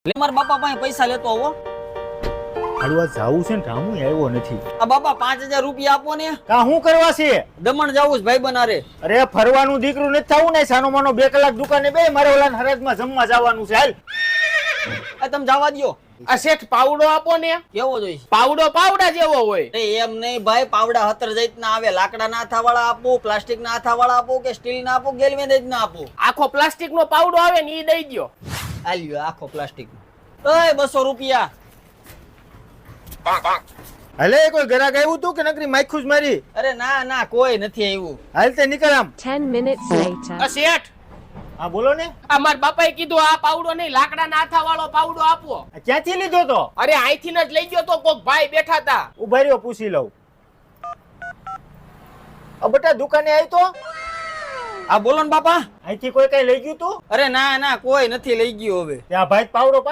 લે મારા બાપા પાસે પૈસા લેતો આવો. હળવા જાવું છે ને રામુ આવ્યો નથી. આ બાપા 5000 રૂપિયા આપો ને. કા હું કરવા છે? દમણ જાવું છે ભાઈ બનારે. અરે ફરવાનું દીકરું નથી થવું ને, સાનો માનો 2 કલાક દુકાને બે, મારે ઓલા હરાજમાં જમવા જવાનું છે. હાલ આ તમે જવા દ્યો. આ શેઠ પાવડો આપો ને. કેવો જોઈશ? પાવડો પાવડા જેવો હોય. એમ નહીં ભાઈ, પાવડા 17 જાત ના આવે. લાકડા ના હાથા વાળા આપો, પ્લાસ્ટિક ના હાથા વાળા આપો કે સ્ટીલ ના આપો, ગેલ્વેનાઇઝ ના આપો. આખો પ્લાસ્ટિક નો પાવડો આવે ને ઈ દઈ દ્યો. આલ્યો આખો પ્લાસ્ટિક. ઓય 200 રૂપિયા. હાલે કોઈ ગ્રાહક આવ્યું તું કે નકરી માઈખું જ મારી? અરે ના ના, કોઈ નથી આવ્યું. હાલ તે નીકળ આમ. 10 minutes later. આ શેઠ, હા બોલો ને. આ મારા બાપાએ કીધું આ પાવડો નહીં, લાકડાના હાથા વાળો પાવડો આપો. આ ક્યાંથી લીધો તો? અરે અહીંથી જ લઈ ગયો તો, કોક ભાઈ બેઠા હતા. ઉભા રહ્યો, પૂછી લઉં. બટા દુકાને આવી તો? આ બોલો ને બાપા. અહીંથી કોઈ કઈ લઈ ગયું તું? અરે ના ના, કોઈ નથી લઈ ગયું હવે. ત્યાં ભાઈ પાવડો